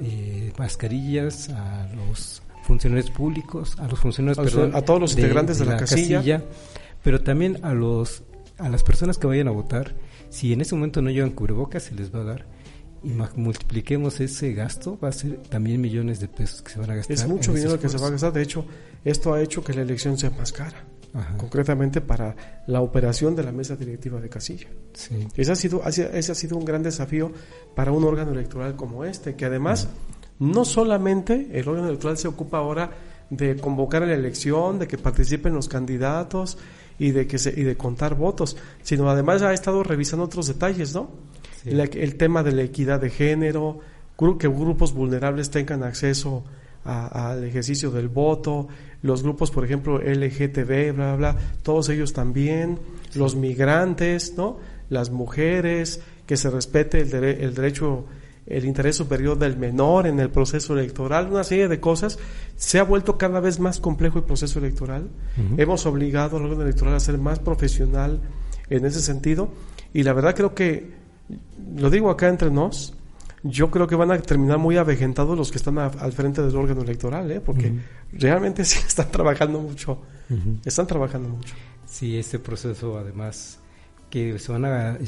mascarillas a los funcionarios públicos, a los funcionarios, a todos los integrantes de la casilla, pero también a las personas que vayan a votar. Si en ese momento no llevan cubrebocas, se les va a dar, y multipliquemos ese gasto, va a ser también millones de pesos que se van a gastar. Es mucho dinero que se va a gastar. De hecho, esto ha hecho que la elección sea más cara. Ajá. Concretamente para la operación de la mesa directiva de casilla. Sí. Ese ha sido un gran desafío para un órgano electoral como este, que además no solamente el órgano electoral se ocupa ahora de convocar a la elección, de que participen los candidatos y de contar votos, sino además ha estado revisando otros detalles, ¿no? Sí. El tema de la equidad de género, que grupos vulnerables tengan acceso al ejercicio del voto, los grupos, por ejemplo, LGTB, bla, bla, bla, todos ellos también, sí. Los migrantes, ¿no? Las mujeres, que se respete el derecho, el interés superior del menor en el proceso electoral, una serie de cosas. Se ha vuelto cada vez más complejo el proceso electoral. Hemos obligado al órgano electoral a ser más profesional en ese sentido, y la verdad creo que, lo digo acá entre nos, yo creo que van a terminar muy avejentados los que están al frente del órgano electoral, porque realmente sí están trabajando mucho. Están trabajando mucho. Sí, este proceso además que se van a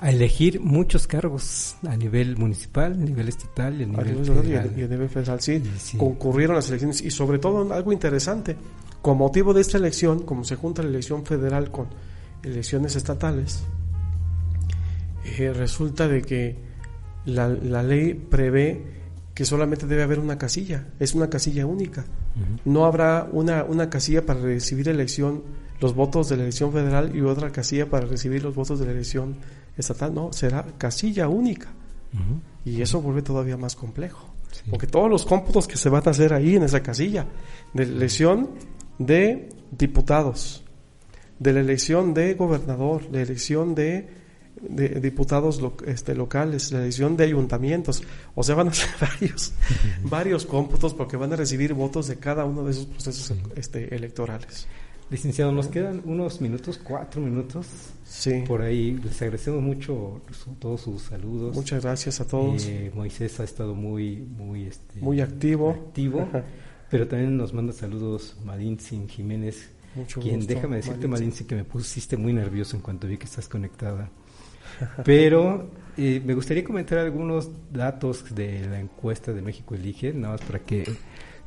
elegir muchos cargos a nivel municipal, a nivel estatal y a nivel federal. Y a nivel federal, sí. Concurrieron las elecciones, y sobre todo algo interesante, con motivo de esta elección, como se junta la elección federal con elecciones estatales, resulta de que la ley prevé que solamente debe haber una casilla, es una casilla única. No habrá una casilla para recibir los votos de la elección federal y otra casilla para recibir los votos de la elección estatal. No, será casilla única. Y eso vuelve todavía más complejo, porque todos los cómputos que se van a hacer ahí en esa casilla, de la elección de diputados, de la elección de gobernador, de la elección de diputados locales, la elección de ayuntamientos, o sea, van a ser varios cómputos, porque van a recibir votos de cada uno de esos procesos electorales. Licenciado, nos quedan unos minutos, 4 minutos. Sí. Por ahí les agradecemos mucho todos sus saludos. Muchas gracias a todos. Moisés ha estado muy activo. Pero también nos manda saludos Malintzin Jiménez, mucho quien, gusto, déjame decirte, Malintzin, que me pusiste muy nervioso en cuanto vi que estás conectada. Pero me gustaría comentar algunos datos de la encuesta de México Elige, nada más para que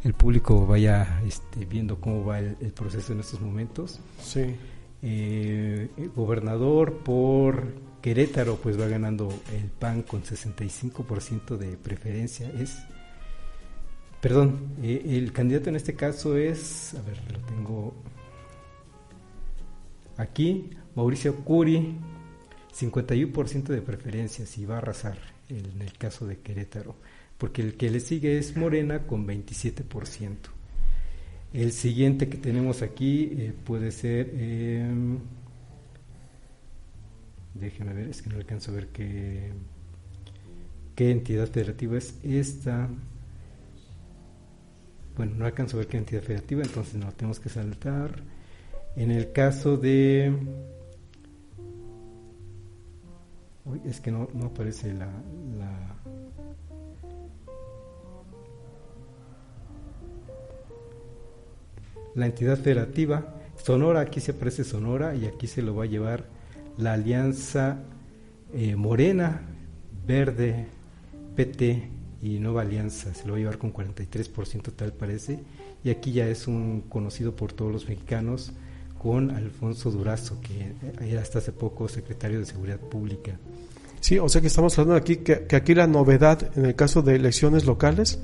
el público vaya viendo cómo va el proceso en estos momentos. Sí. El gobernador por Querétaro pues va ganando el PAN con 65% de preferencia. El candidato en este caso es, a ver, lo tengo aquí, Mauricio Curi, 51% de preferencias, y va a arrasar en el caso de Querétaro, porque el que le sigue es Morena con 27%. El siguiente que tenemos aquí puede ser, déjenme ver, es que no alcanzo a ver qué entidad federativa es esta. Bueno, no alcanzo a ver qué entidad federativa, entonces no tenemos que saltar. En el caso de... es que no aparece la entidad federativa. Sonora, aquí se aparece Sonora, y aquí se lo va a llevar la alianza Morena, Verde, PT y Nueva Alianza. Se lo va a llevar con 43% tal parece, y aquí ya es un conocido por todos los mexicanos, con Alfonso Durazo, que era hasta hace poco secretario de Seguridad Pública. Sí, o sea que estamos hablando aquí que aquí la novedad en el caso de elecciones locales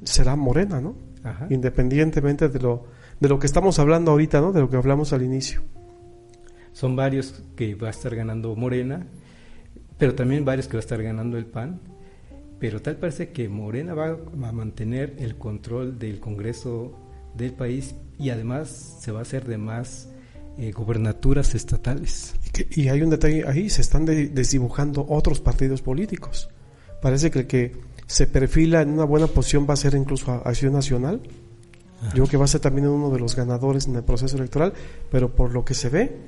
será Morena, ¿no? Ajá. Independientemente de lo que estamos hablando ahorita, ¿no? De lo que hablamos al inicio. Son varios que va a estar ganando Morena, pero también varios que va a estar ganando el PAN, pero tal parece que Morena va a mantener el control del Congreso del país y además se va a hacer de más gobernaturas estatales. Y hay un detalle ahí, se están desdibujando otros partidos políticos. Parece que el que se perfila en una buena posición va a ser incluso Acción Nacional. Ajá. Yo creo que va a ser también uno de los ganadores en el proceso electoral, pero por lo que se ve,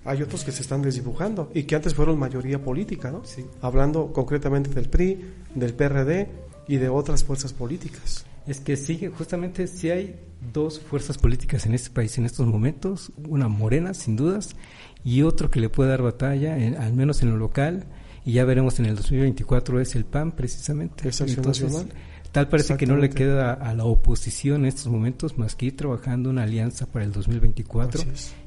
hay otros que se están desdibujando y que antes fueron mayoría política, ¿no? Sí. Hablando concretamente del PRI, del PRD y de otras fuerzas políticas. Es que sí, justamente sí hay dos fuerzas políticas en este país en estos momentos, una Morena sin dudas y otro que le puede dar batalla, al menos en lo local, y ya veremos en el 2024 es el PAN precisamente. Es Acción Nacional. Tal parece que no le queda a la oposición en estos momentos más que ir trabajando una alianza para el 2024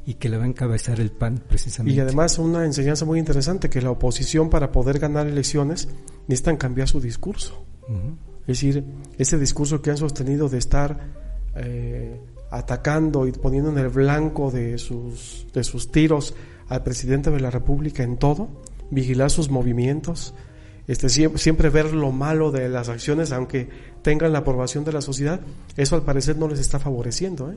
y que le va a encabezar el PAN precisamente. Y además una enseñanza muy interesante, que la oposición para poder ganar elecciones necesitan cambiar su discurso. Uh-huh. Es decir, ese discurso que han sostenido de estar atacando y poniendo en el blanco de sus tiros al presidente de la República en todo, vigilar sus movimientos, siempre ver lo malo de las acciones, aunque tengan la aprobación de la sociedad, eso al parecer no les está favoreciendo,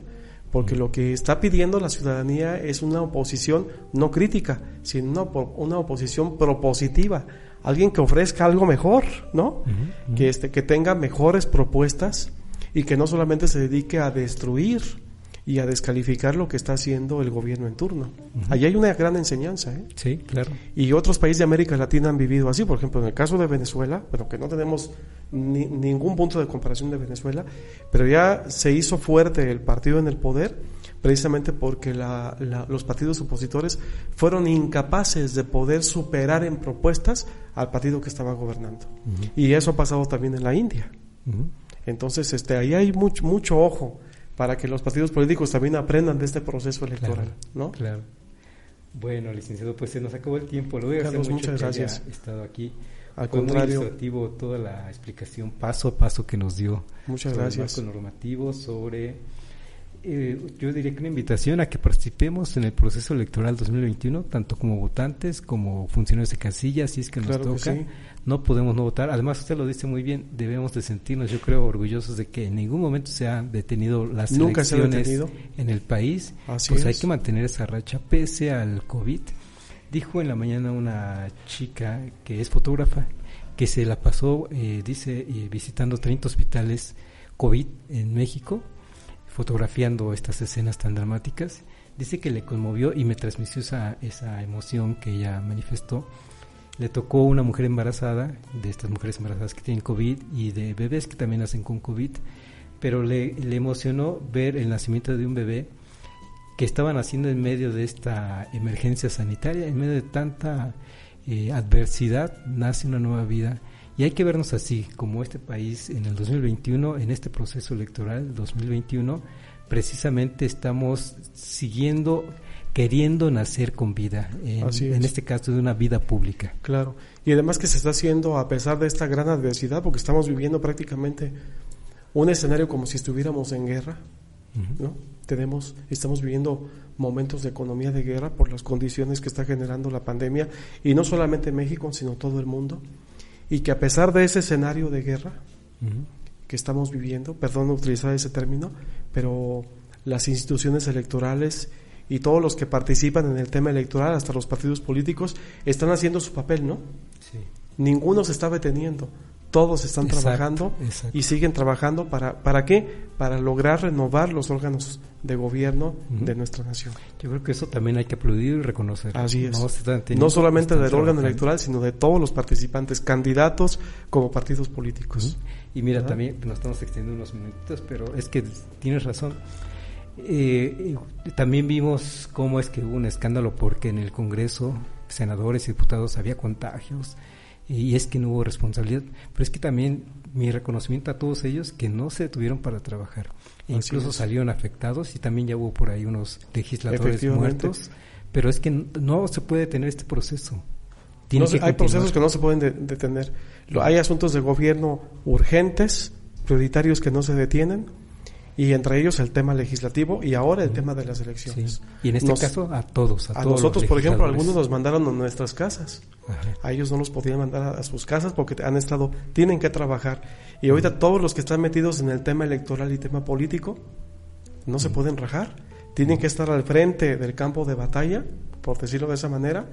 porque lo que está pidiendo la ciudadanía es una oposición no crítica, sino una oposición propositiva, alguien que ofrezca algo mejor, ¿no? Uh-huh. Que tenga mejores propuestas y que no solamente se dedique a destruir y a descalificar lo que está haciendo el gobierno en turno. Uh-huh. Allí hay una gran enseñanza, ¿eh? Sí, claro. Y otros países de América Latina han vivido así, por ejemplo, en el caso de Venezuela, pero que no tenemos ningún punto de comparación de Venezuela, pero ya se hizo fuerte el partido en el poder, precisamente porque los partidos opositores fueron incapaces de poder superar en propuestas al partido que estaba gobernando. Uh-huh. Y eso ha pasado también en la India. Uh-huh. Entonces, ahí hay mucho ojo para que los partidos políticos también aprendan de este proceso electoral, claro, ¿no? Claro. Bueno, licenciado, pues se nos acabó el tiempo. Lo voy a agradecer mucho muchas que gracias. haya estado aquí. Al Fue contrario, muy ilustrativo toda la explicación paso a paso que nos dio. Muchas sobre gracias. El marco normativo, sobre yo diría que una invitación a que participemos en el proceso electoral 2021, tanto como votantes como funcionarios de casilla, si es que nos toca. Sí. No podemos no votar. Además, usted lo dice muy bien, debemos de sentirnos, yo creo, orgullosos de que en ningún momento se han detenido las elecciones en el país. Así pues es. hay que mantener esa racha pese al COVID. Dijo en la mañana una chica que es fotógrafa que se la pasó, visitando 30 hospitales COVID en México, fotografiando estas escenas tan dramáticas. Dice que le conmovió y me transmitió esa emoción que ella manifestó. Le tocó una mujer embarazada, de estas mujeres embarazadas que tienen COVID y de bebés que también nacen con COVID, pero le emocionó ver el nacimiento de un bebé que estaba naciendo en medio de esta emergencia sanitaria, en medio de tanta adversidad, nace una nueva vida. Y hay que vernos así, como este país en el 2021, en este proceso electoral 2021, precisamente estamos queriendo nacer con vida, en este caso de una vida pública. Claro, y además que se está haciendo a pesar de esta gran adversidad, porque estamos viviendo prácticamente un escenario como si estuviéramos en guerra, uh-huh. ¿no? Estamos viviendo momentos de economía de guerra por las condiciones que está generando la pandemia, y no solamente México, sino todo el mundo, y que a pesar de ese escenario de guerra uh-huh. que estamos viviendo, perdón utilizar ese término, pero las instituciones electorales y todos los que participan en el tema electoral, hasta los partidos políticos, están haciendo su papel, ¿no? Sí. Ninguno se está deteniendo, todos están trabajando y siguen trabajando ¿para qué? Para lograr renovar los órganos de gobierno uh-huh. de nuestra nación. Yo creo que eso también hay que aplaudir y reconocer. Así es. No solamente del órgano electoral, sino de todos los participantes, candidatos como partidos políticos. Uh-huh. Y mira, ¿verdad? También nos estamos extendiendo unos minutitos, pero es que tienes razón. También vimos cómo es que hubo un escándalo porque en el Congreso, senadores y diputados, había contagios, y es que no hubo responsabilidad, pero es que también mi reconocimiento a todos ellos que no se detuvieron para trabajar, e incluso salieron afectados, y también ya hubo por ahí unos legisladores muertos, pero es que no se puede detener este proceso. Hay procesos que no se pueden detener. Hay asuntos de gobierno urgentes, prioritarios, que no se detienen, y entre ellos el tema legislativo y ahora el tema de las elecciones. Sí. Y en este caso a todos nosotros, por ejemplo, algunos nos mandaron a nuestras casas. Ajá. A ellos no los podían mandar a sus casas porque tienen que trabajar. Y ahorita todos los que están metidos en el tema electoral y tema político no se pueden rajar. Tienen que estar al frente del campo de batalla, por decirlo de esa manera,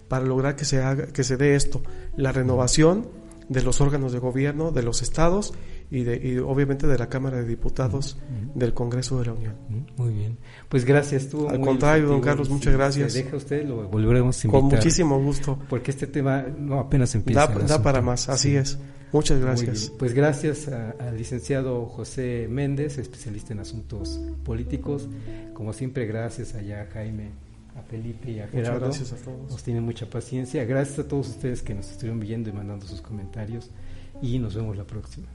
para lograr que se dé esto, la renovación de los órganos de gobierno, de los estados y obviamente de la Cámara de Diputados del Congreso de la Unión. Muy bien, pues gracias. Al contrario, don Carlos, muchas gracias. Si deja usted, lo volveremos a invitar. Con muchísimo gusto. Porque este tema no apenas empieza. Da para más, así es. Muchas gracias. Pues gracias al licenciado José Méndez, especialista en asuntos políticos. Como siempre, gracias allá a Jaime, a Felipe y a Gerardo. Muchas gracias a todos. Nos tienen mucha paciencia. Gracias a todos ustedes que nos estuvieron viendo y mandando sus comentarios. Y nos vemos la próxima.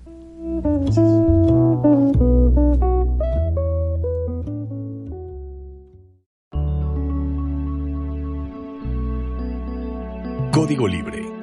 Código Libre.